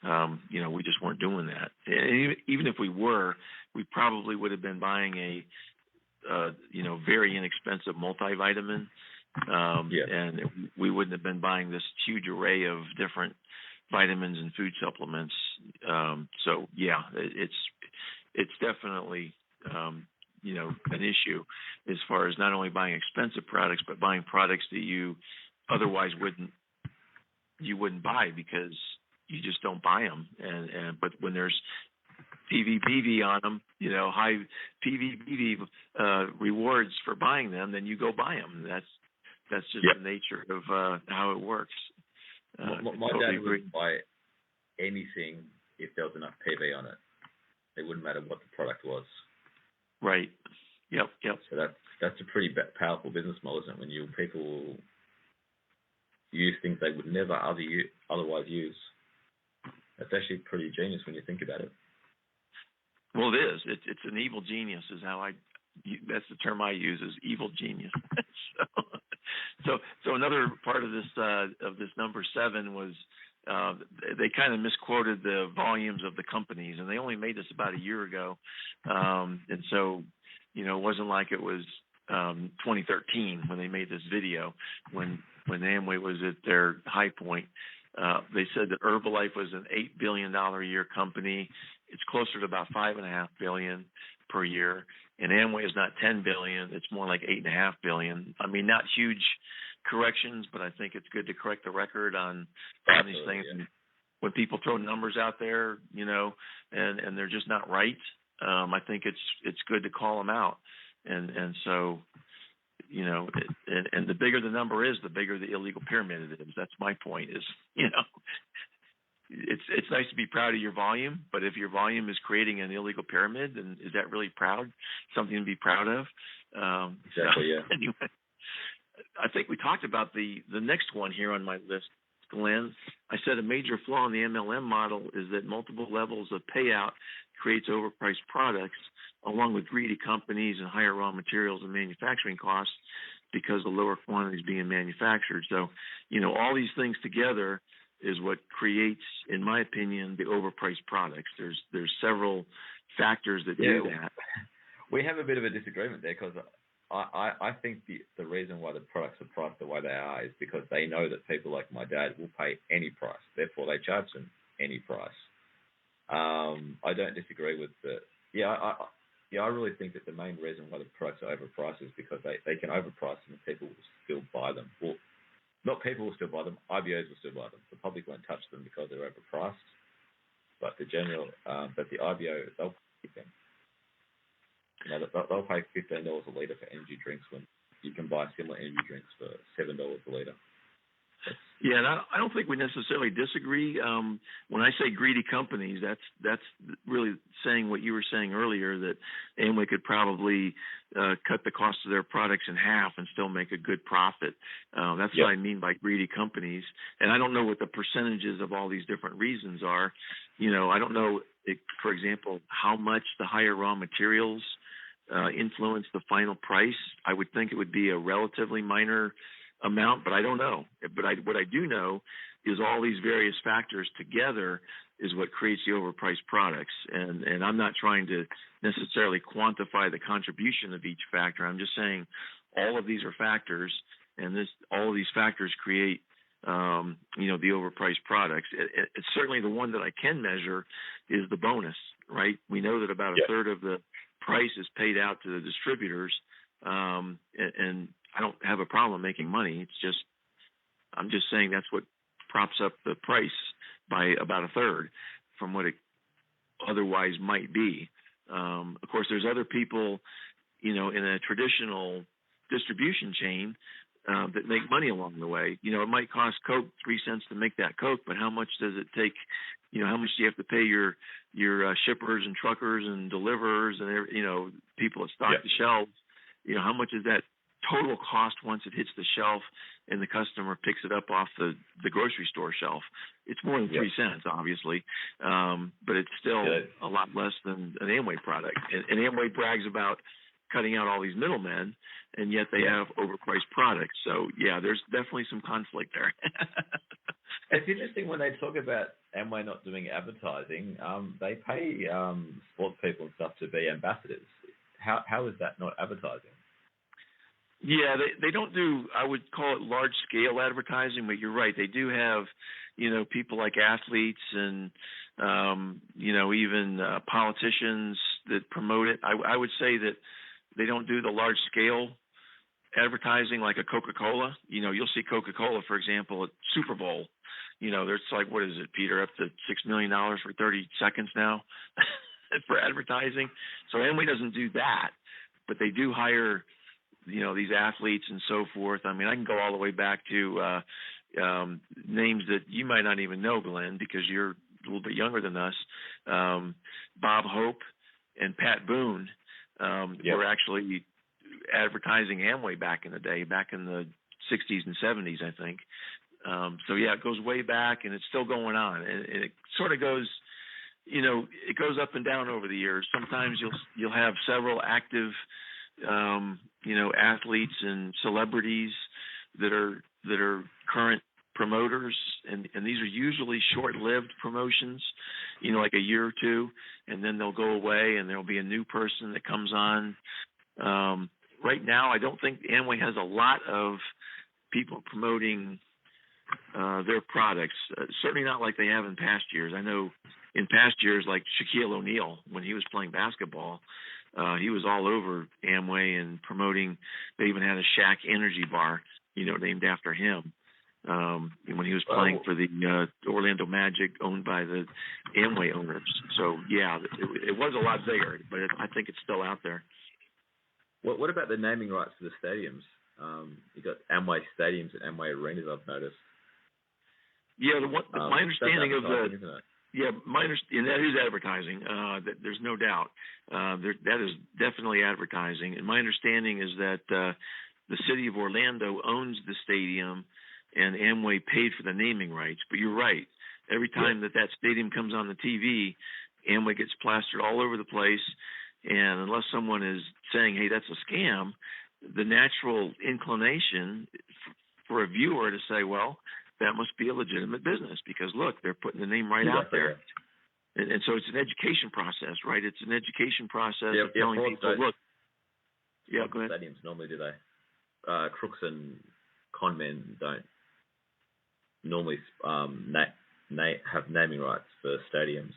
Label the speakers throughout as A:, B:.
A: We just weren't doing that. And even if we were, we probably would have been buying a very inexpensive multivitamin, and we wouldn't have been buying this huge array of different vitamins and food supplements. It's definitely an issue as far as not only buying expensive products, but buying products that you otherwise wouldn't buy because you just don't buy them. But when there's PVPV on them, high PVPV rewards for buying them, then you go buy them. That's just the nature of how it works.
B: My dad wouldn't buy anything if there was enough PV on it. It wouldn't matter what the product was.
A: Right. Yep.
B: So that's a pretty powerful business model, isn't it? When people use things they would never otherwise use. That's actually pretty genius when you think about it.
A: Well, it is. It's an evil genius is how that's the term I use, is evil genius. So another part of this number 7 was they kind of misquoted the volumes of the companies, and they only made this about a year ago, and so it wasn't like it was 2013 when they made this video when Amway was at their high point. They said that Herbalife was an $8 billion a year company. It's closer to about $5.5 billion per year. And Amway is not $10 billion. It's more like $8.5 billion. I mean, not huge corrections, but I think it's good to correct the record on these things. Yeah. When people throw numbers out there, and they're just not right, I think it's good to call them out. And so, and the bigger the number is, the bigger the illegal pyramid it is. That's my point is, it's nice to be proud of your volume, but if your volume is creating an illegal pyramid, then is that really something to be proud of?
B: Exactly, yeah.
A: Anyway, I think we talked about the next one here on my list, Glenn. I said a major flaw in the MLM model is that multiple levels of payout creates overpriced products, along with greedy companies and higher raw materials and manufacturing costs because of lower quantities being manufactured. So, all these things together is what creates, in my opinion, the overpriced products. There's several factors that do that.
B: We have a bit of a disagreement there because I think the reason why the products are priced the way they are is because they know that people like my dad will pay any price. Therefore, they charge them any price. I don't disagree with I really think that the main reason why the products are overpriced is because they can overprice them and people will still buy them. Well, not people will still buy them, IBOs will still buy them. The public won't touch them because they're overpriced. But the IBO, they'll keep them. They'll pay $15 a litre for energy drinks when you can buy similar energy drinks for $7 a litre.
A: Yeah, and I don't think we necessarily disagree. When I say greedy companies, that's really saying what you were saying earlier, that Amway could probably cut the cost of their products in half and still make a good profit. That's what I mean by greedy companies. And I don't know what the percentages of all these different reasons are. I don't know, for example, how much the higher raw materials influence the final price. I would think it would be a relatively minor amount, but I don't know. But what I do know is all these various factors together is what creates the overpriced products. And I'm not trying to necessarily quantify the contribution of each factor. I'm just saying all of these are factors, and all of these factors create the overpriced products. It's certainly the one that I can measure is the bonus, right? We know that about a third of the price is paid out to the distributors, and I don't have a problem making money. It's just, I'm just saying that's what props up the price by about a third from what it otherwise might be. Of course, there's other people, in a traditional distribution chain that make money along the way. It might cost Coke 3 cents to make that Coke, but how much does it take? How much do you have to pay your shippers and truckers and deliverers and people that stock the shelves? How much is that total cost once it hits the shelf and the customer picks it up off the grocery store shelf? It's more than 3 cents, obviously, but it's still a lot less than an Amway product. And Amway brags about cutting out all these middlemen, and yet they have overpriced products. So, there's definitely some conflict there.
B: It's interesting when they talk about Amway not doing advertising. They pay sports people and stuff to be ambassadors. How is that not advertising?
A: Yeah, they don't do, I would call it large scale advertising, but you're right. They do have, people like athletes and, even politicians that promote it. I would say that they don't do the large scale advertising like a Coca-Cola. You'll see Coca-Cola, for example, at Super Bowl. There's like, what is it, Peter, up to $6 million for 30 seconds now for advertising. So Amway doesn't do that, but they do hire these athletes and so forth. I mean, I can go all the way back to names that you might not even know, Glenn, because you're a little bit younger than us. Bob Hope and Pat Boone were actually advertising Amway back in the day, back in the 60s and 70s, I think. So, yeah, it goes way back, and it's still going on. And it sort of goes, it goes up and down over the years. Sometimes you'll have several active athletes and celebrities that are current promoters, and these are usually short-lived promotions, like a year or two, and then they'll go away, and there'll be a new person that comes on. Right now, I don't think Amway has a lot of people promoting their products. Certainly not like they have in past years. I know in past years, like Shaquille O'Neal, when he was playing basketball, he was all over Amway and promoting. They even had a Shaq energy bar, named after him. When he was playing for the Orlando Magic, owned by the Amway owners. So, yeah, it was a lot bigger, but I think it's still out there.
B: What about the naming rights for the stadiums? You got Amway stadiums and Amway arenas, I've noticed.
A: Yeah, my understanding of the...
B: Isn't it?
A: Yeah, and that is advertising. There's no doubt. That is definitely advertising. And my understanding is that the city of Orlando owns the stadium, and Amway paid for the naming rights. But you're right. Every time that stadium comes on the TV, Amway gets plastered all over the place. And unless someone is saying, hey, that's a scam, the natural inclination for a viewer to say, well, that must be a legitimate business because, look, they're putting the name right out there. And so it's an education process, right? It's an education process of telling people, look. Yeah, go ahead.
B: Stadiums normally do they? Crooks and con men don't normally have naming rights for stadiums.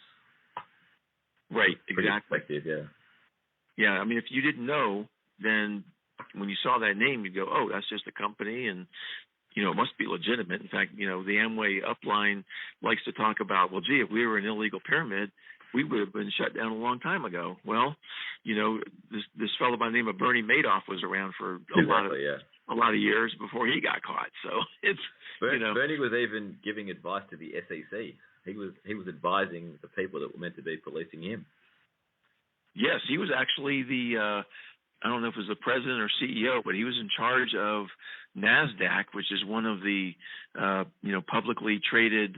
A: Right, exactly.
B: Yeah.
A: Yeah, I mean, if you didn't know, then when you saw that name, you'd go, oh, that's just a company, and it must be legitimate. In fact, the Amway upline likes to talk about, well, gee, if we were an illegal pyramid, we would have been shut down a long time ago. Well, this fellow by the name of Bernie Madoff was around for a lot of years before he got caught. So it's
B: Bernie was even giving advice to the SEC. He was advising the people that were meant to be policing him.
A: Yes, he was actually I don't know if it was the president or CEO, but he was in charge of NASDAQ, which is one of the, publicly traded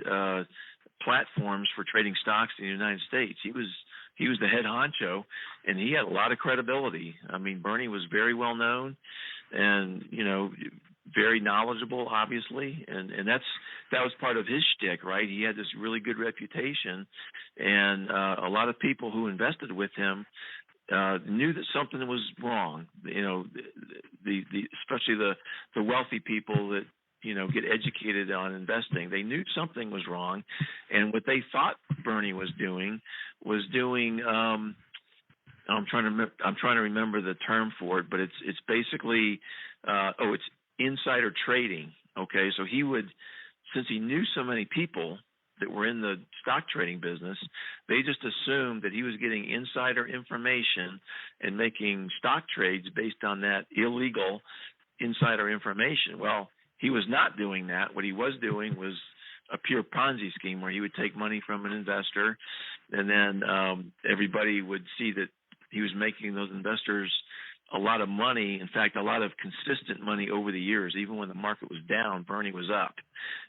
A: platforms for trading stocks in the United States. He was the head honcho, and he had a lot of credibility. I mean, Bernie was very well known and, very knowledgeable, obviously, and that was part of his shtick, right? He had this really good reputation, and a lot of people who invested with him knew that something was wrong. Especially the wealthy people that get educated on investing. They knew something was wrong, and what they thought Bernie was doing. I'm trying to remember the term for it, but it's basically it's insider trading. Okay, so he would, since he knew so many people that were in the stock trading business, they just assumed that he was getting insider information and making stock trades based on that illegal insider information. Well, he was not doing that. What he was doing was a pure Ponzi scheme where he would take money from an investor, and then everybody would see that he was making those investors a lot of money. In fact, a lot of consistent money over the years. Even when the market was down, Bernie was up.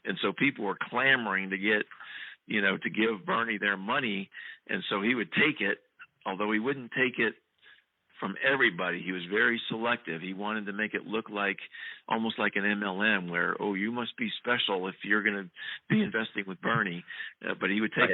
A: And so people were clamoring to get, to give Bernie their money. And so he would take it, although he wouldn't take it from everybody. He was very selective. He wanted to make it look like almost like an MLM, where, oh, you must be special if you're going to be investing with Bernie. But he would take